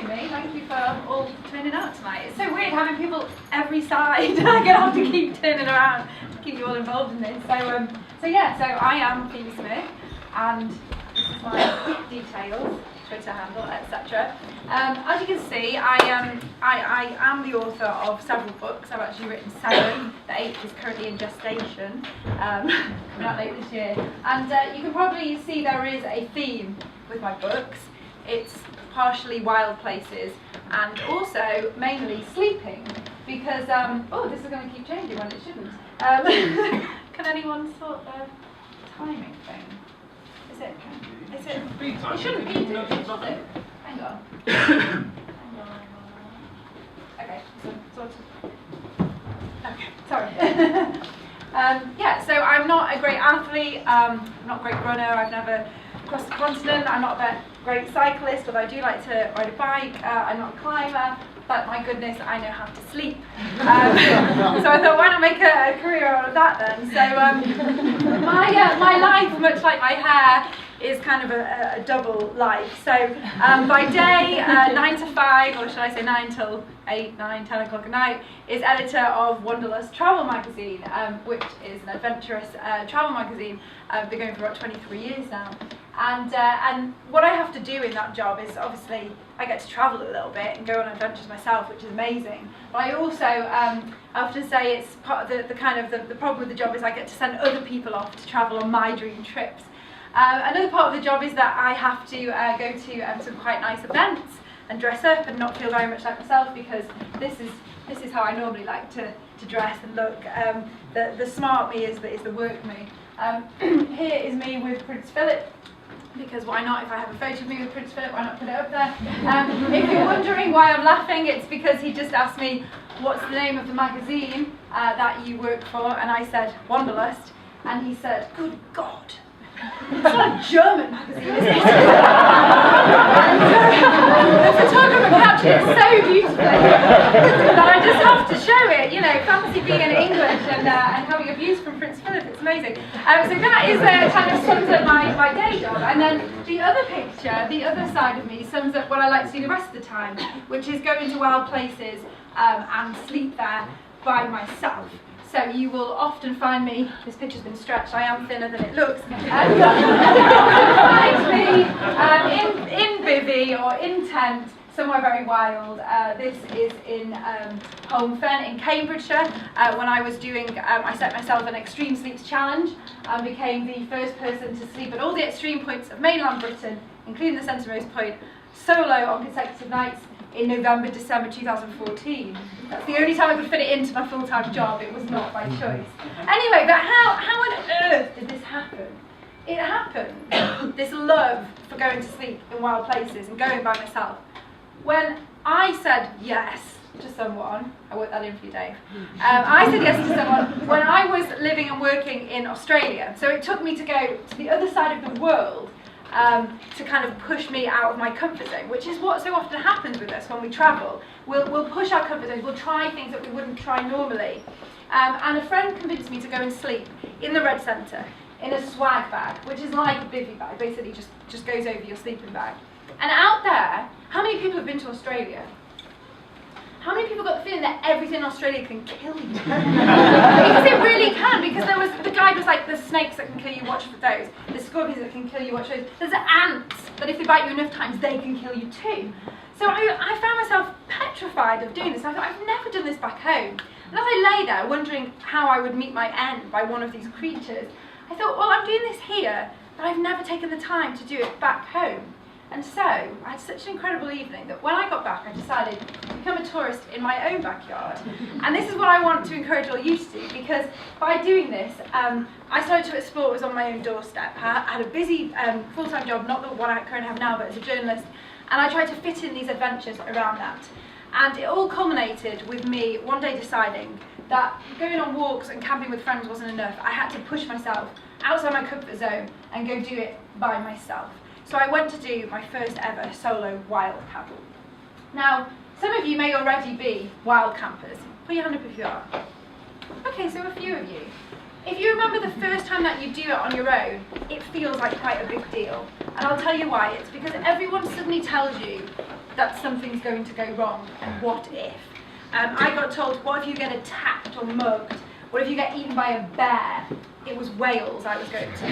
joining me. Thank you for all turning out tonight. It's so weird having people every side. I'm going to have to keep turning around to keep you all involved in this. So I am Phoebe Smith, and this is my details, Twitter handle, etc. As you can see, I am the author of several books. I've actually written 7. The 8th is currently in gestation, coming out late this year. And you can probably see there is a theme with my books. It's partially wild places and also mainly sleeping, because oh, this is going to keep changing when it shouldn't. Can anyone sort the timing thing? Is it? It shouldn't be doing it, should it? Hang on. Okay, so okay, sorry. Yeah, so I'm not a great athlete, I'm not a great runner, I've never crossed the continent, I'm not a great cyclist, but I do like to ride a bike, I'm not a climber, but my goodness, I know how to sleep. So I thought, why not make a career out of that then? So my life, much like my hair, is kind of a double life. So by day, 9 to 5, or should I say 9 till 8, 9, 10 o'clock at night, is editor of Wanderlust Travel Magazine, which is an adventurous travel magazine. Been going for about 23 years now. And what I have to do in that job is, obviously, I get to travel a little bit and go on adventures myself, which is amazing. But I also, I often say it's part of the problem with the job is I get to send other people off to travel on my dream trips. Another part of the job is that I have to go to some quite nice events and dress up and not feel very much like myself, because this is how I normally like to dress and look. The smart me is the work me. Here is me with Prince Philip, because why not? If I have a photo of me with Prince Philip, why not put it up there? If you're wondering why I'm laughing, it's because he just asked me, what's the name of the magazine that you work for? And I said, Wanderlust. And he said, good God. It's not a German magazine, is it? The photographer captured it so beautifully that I just have to show it. You know, fancy being in English and having a view from Prince Philip. It's amazing. So that is kind of sums up my day job. And then the other picture, the other side of me, sums up what I like to do the rest of the time, which is go into wild places and sleep there by myself. So you will often find me, this picture's been stretched, I am thinner than it looks, you will find me in bivvy or in tent, somewhere very wild. This is in Holmfen in Cambridgeshire. When I was doing, I set myself an extreme sleeps challenge and became the first person to sleep at all the extreme points of mainland Britain, including the centre-most point, solo on consecutive nights, in November, December 2014. That's the only time I could fit it into my full-time job. It was not by choice. Anyway, but how on earth did this happen? It happened, this love for going to sleep in wild places and going by myself, when I said yes to someone. I worked that in for you, Dave. I said yes to someone when I was living and working in Australia. So it took me to go to the other side of the world to kind of push me out of my comfort zone, which is what so often happens with us when we travel. We'll push our comfort zones, we'll try things that we wouldn't try normally. And a friend convinced me to go and sleep in the Red Centre, in a swag bag, which is like a bivvy bag, basically just goes over your sleeping bag. And out there, how many people have been to Australia? How many people got the feeling that everything in Australia can kill you? Because it really can, because the guide was like, there's snakes that can kill you, watch for those. There's scorpions that can kill you, watch for those. There's ants that if they bite you enough times, they can kill you too. So I found myself petrified of doing this. I thought, I've never done this back home. And as I lay there wondering how I would meet my end by one of these creatures, I thought, well, I'm doing this here, but I've never taken the time to do it back home. And so, I had such an incredible evening that when I got back, I decided to become a tourist in my own backyard. And this is what I want to encourage all you to do, because by doing this, I started to explore what was on my own doorstep. I had a busy full-time job, not the one I currently have now, but as a journalist, and I tried to fit in these adventures around that. And it all culminated with me one day deciding that going on walks and camping with friends wasn't enough. I had to push myself outside my comfort zone and go do it by myself. So I went to do my first ever solo wild camp. Now, some of you may already be wild campers. Put your hand up if you are. Okay, so a few of you. If you remember the first time that you do it on your own, it feels like quite a big deal. And I'll tell you why. It's because everyone suddenly tells you that something's going to go wrong, and what if? I got told, what if you get attacked or mugged? What if you get eaten by a bear? It was Wales I was going to. There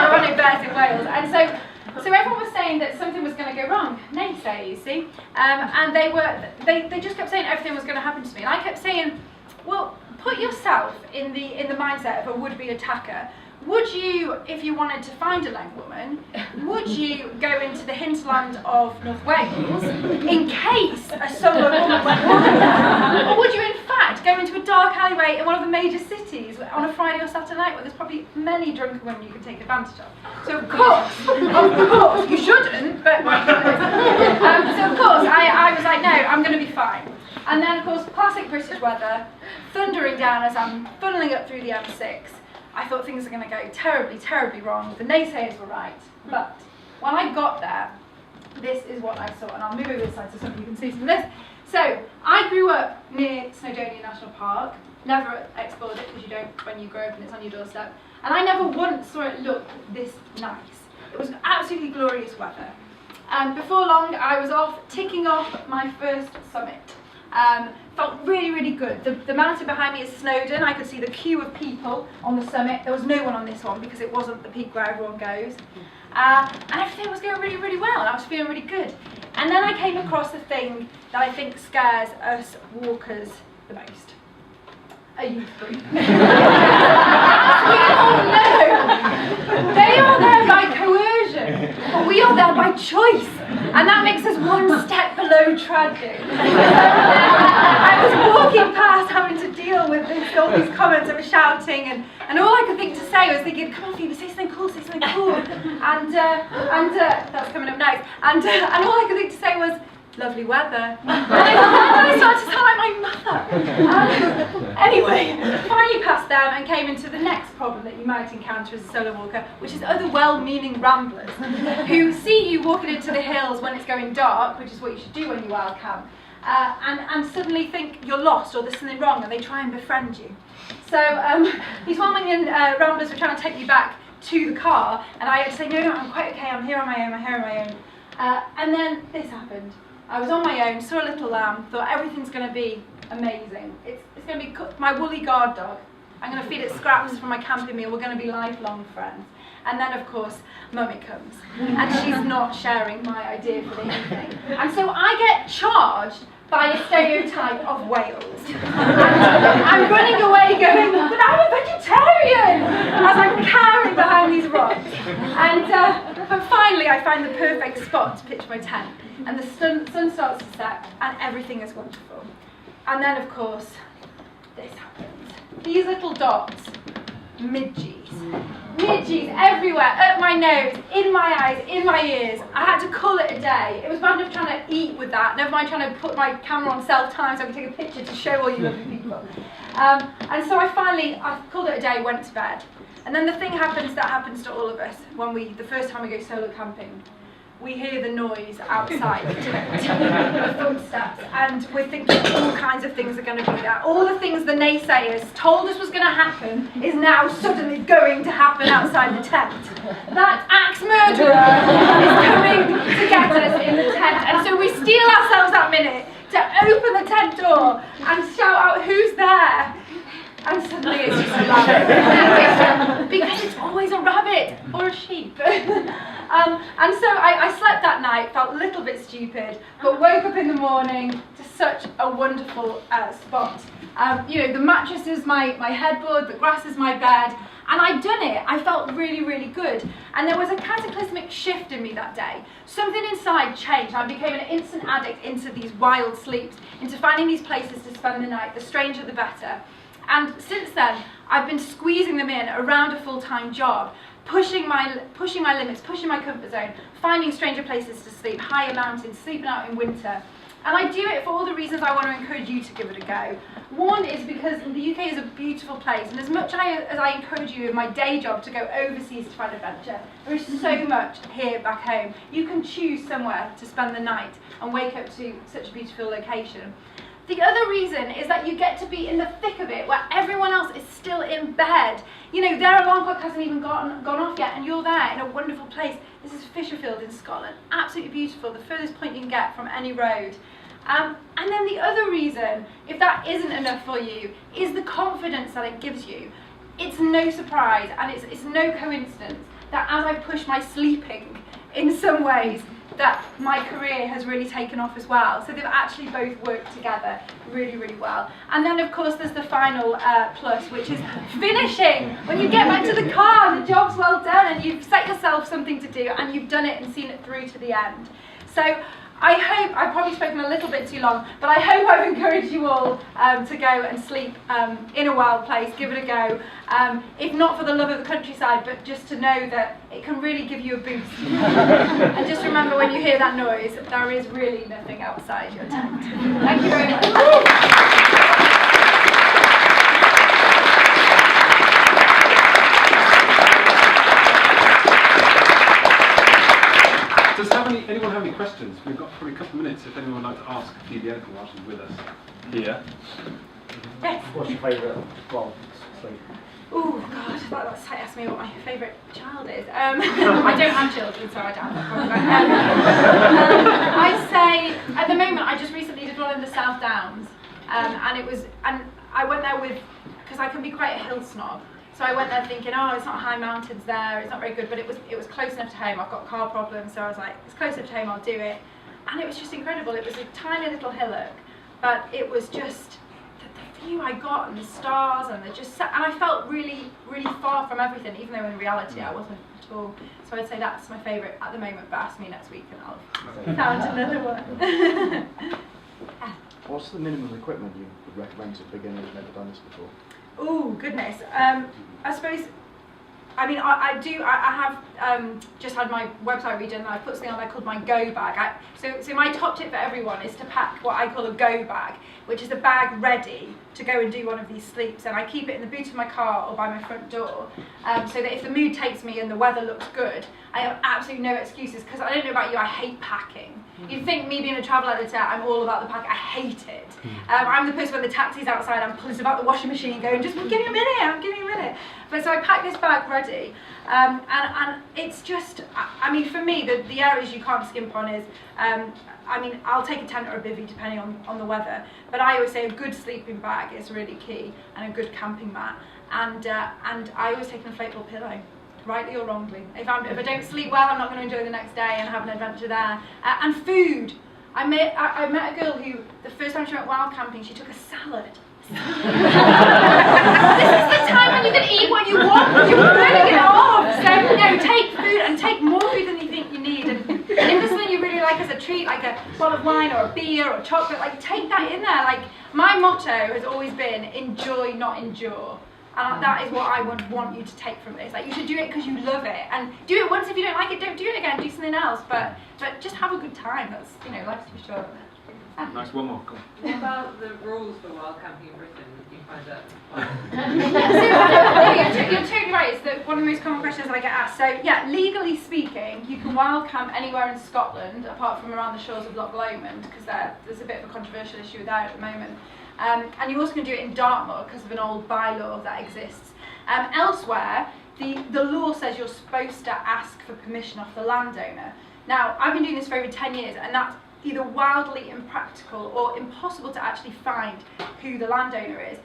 are no bears in Wales. And so everyone was saying that something was going to go wrong. Naysay, you see. And they just kept saying everything was going to happen to me. And I kept saying, well, put yourself in the mindset of a would-be attacker. Would you, if you wanted to find a lone woman, would you go into the hinterland of North Wales in case a solo woman went wrong? Or would you in fact go into a dark alleyway in one of the major cities on a Friday or Saturday night where there's probably many drunken women you could take advantage of? So of course, you shouldn't, but my goodness. So of course, I was like, no, I'm going to be fine. And then of course, classic British weather, thundering down as I'm funneling up through the M6. I thought things were going to go terribly, terribly wrong. The naysayers were right. But when I got there, this is what I saw. And I'll move over this side so some of you can see some of this. So I grew up near Snowdonia National Park. Never explored it because you don't when you grow up and it's on your doorstep. And I never once saw it look this nice. It was absolutely glorious weather. And before long, I was off ticking off my first summit. Felt really, really good. The mountain behind me is Snowdon. I could see the queue of people on the summit. There was no one on this one because it wasn't the peak where everyone goes. And everything was going really, really well, and I was feeling really good. And then I came across the thing that I think scares us walkers the most. A youth group. We all know they are there by coercion, but we are there by choice. And that makes us one step below tragic. I was walking past having to deal with all these comments. I was shouting, and all I could think to say was thinking, come on Phoebe, say something cool, say something cool. And that's coming up next. And all I could think to say was, lovely weather. And I started to sound like my mother. Anyway, finally passed them and came into the next problem that you might encounter as a solo walker, which is other well-meaning ramblers who see you walking into the hills when it's going dark, which is what you should do when you wild camp, and suddenly think you're lost or there's something wrong, and they try and befriend you. So these well-meaning ramblers were trying to take me back to the car, and I had to say, no, I'm quite okay, I'm here on my own, I'm here on my own. And then this happened. I was on my own, saw a little lamb, thought everything's going to be amazing. It's going to be my woolly guard dog. I'm going to feed it scraps from my camping meal. We're going to be lifelong friends. And then, of course, Mummy comes. And she's not sharing my idea for the evening. And so I get charged by a stereotype of Wales. And I'm running away going, but I'm a vegetarian! As I'm cowering behind these rocks. And but finally I find the perfect spot to pitch my tent. And the sun starts to set, and everything is wonderful. And then, of course, this happens. These little dots, midges everywhere, up my nose, in my eyes, in my ears. I had to call it a day. It was bad enough trying to eat with that, never mind trying to put my camera on self-time so I could take a picture to show all you lovely people. And so I called it a day, went to bed. And then the thing happens that happens to all of us when the first time we go solo camping. We hear the noise outside, the footsteps, and we're thinking all kinds of things are going to be there. All the things the naysayers told us was going to happen is now suddenly going to happen outside the tent. That axe murderer is coming to get us in the tent, and so we steel ourselves that minute to open the tent door and shout out, who's there? And suddenly it's just a rabbit. Because it's always a rabbit or a sheep. And so I slept that night, felt a little bit stupid, but woke up in the morning to such a wonderful spot. The mattress is my headboard, the grass is my bed, and I'd done it. I felt really, really good. And there was a cataclysmic shift in me that day. Something inside changed. I became an instant addict into these wild sleeps, into finding these places to spend the night. The stranger, the better. And since then, I've been squeezing them in around a full-time job, pushing my limits, pushing my comfort zone, finding stranger places to sleep, higher mountains, sleeping out in winter. And I do it for all the reasons I want to encourage you to give it a go. One is because the UK is a beautiful place, and as much as I encourage you in my day job to go overseas to find adventure, there is so much here back home. You can choose somewhere to spend the night and wake up to such a beautiful location. The other reason is that you get to be in the thick of it where everyone else is still in bed. You know, their alarm clock hasn't even gone off yet and you're there in a wonderful place. This is Fisherfield in Scotland. Absolutely beautiful, the furthest point you can get from any road. And then the other reason, if that isn't enough for you, is the confidence that it gives you. It's no surprise and it's no coincidence that as I push my sleeping in some ways, that my career has really taken off as well. So they've actually both worked together really, really well. And then of course there's the final plus, which is finishing. When you get back to the car and the job's well done and you've set yourself something to do and you've done it and seen it through to the end. So I hope, I've probably spoken a little bit too long, but I hope I've encouraged you all to go and sleep in a wild place, give it a go. If not for the love of the countryside, but just to know that it can really give you a boost. And just remember when you hear that noise, there is really nothing outside your tent. Thank you very much. Does anyone have any questions? We've got probably a couple of minutes if anyone would like to ask Phoebe anything while she's with us here. Yes. What's your favourite sleep? Oh God, that's asked me what my favourite child is. I don't have children, so I don't have that. I'd say at the moment I just recently did one in the South Downs, and I went there because I can be quite a hill snob. So I went there thinking, oh, it's not high mountains there, it's not very good, but it was close enough to home. I've got car problems, so I was like, it's close enough to home, I'll do it. And it was just incredible. It was a tiny little hillock, but it was just the view I got and the stars and and I felt really, really far from everything, even though in reality I wasn't at all. So I'd say that's my favourite at the moment, but ask me next week and I'll have found another one. What's the minimum equipment you would recommend to beginners who've never done this before? Oh goodness, I suppose, I mean I have just had my website redone and I put something on there called my go bag. So my top tip for everyone is to pack what I call a go bag, which is a bag ready to go and do one of these sleeps, and I keep it in the boot of my car or by my front door, so that if the mood takes me and the weather looks good, I have absolutely no excuses, because I don't know about you, I hate packing. You'd think me being a travel editor, I'm all about the pack. I hate it. I'm the person when the taxi's outside, I'm pulling about the washing machine going, just give me a minute, I'm giving you a minute. But so I pack this bag ready, and it's just, I mean for me, the areas you can't skimp on is, I mean, I'll take a tent or a bivvy depending on the weather, but I always say a good sleeping bag is really key, and a good camping mat, and I always take an inflatable pillow. Rightly or wrongly. If I don't sleep well, I'm not going to enjoy the next day and have an adventure there. And food. I met a girl who, the first time she went wild camping, she took a salad. This is the time when you can eat what you want. You're burning it off. So no, take food and take more food than you think you need. And if there's something you really like as a treat, like a bottle of wine or a beer or chocolate, like take that in there. Like my motto has always been enjoy, not endure. And that is what I would want you to take from this. Like you should do it because you love it, and do it once. If you don't like it, don't do it again. Do something else. But just have a good time. That's life's too short. Nice, one more. Come on. What about the rules for wild camping in Britain? Do you find that? You're totally right. It's one of the most common questions that I get asked. So yeah, legally speaking, you can wild camp anywhere in Scotland apart from around the shores of Loch Lomond, because there's a bit of a controversial issue there at the moment. And you also can do it in Dartmoor because of an old bylaw that exists. Elsewhere, the law says you're supposed to ask for permission off the landowner. Now, I've been doing this for over 10 years, and that's either wildly impractical or impossible to actually find who the landowner is.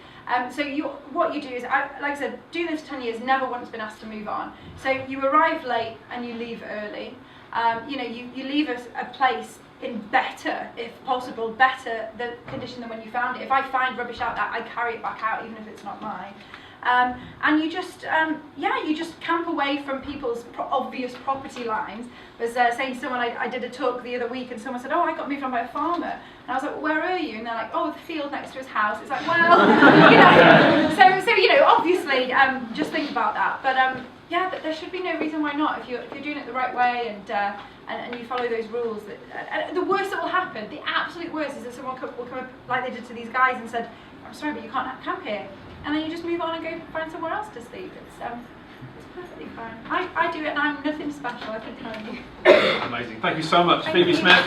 So what you do is, like I said, doing this for 10 years, never once been asked to move on. So you arrive late and you leave early. You leave a place in better, if possible, better the condition than when you found it. If I find rubbish out there, I carry it back out, even if it's not mine. And you just camp away from people's obvious property lines. I was saying to someone, I did a talk the other week, and someone said, oh, I got moved on by a farmer. And I was like, well, where are you? And they're like, oh, the field next to his house. It's like, well, so obviously, just think about that. But yeah, there should be no reason why not. If you're doing it the right way and you follow those rules. The worst that will happen, the absolute worst, is that someone will come up like they did to these guys and said, I'm sorry, but you can't camp here. And then you just move on and go find somewhere else to sleep. It's perfectly fine. I do it and I'm nothing special, I can tell you. Amazing. Thank you so much, Thank Phoebe you. Smith.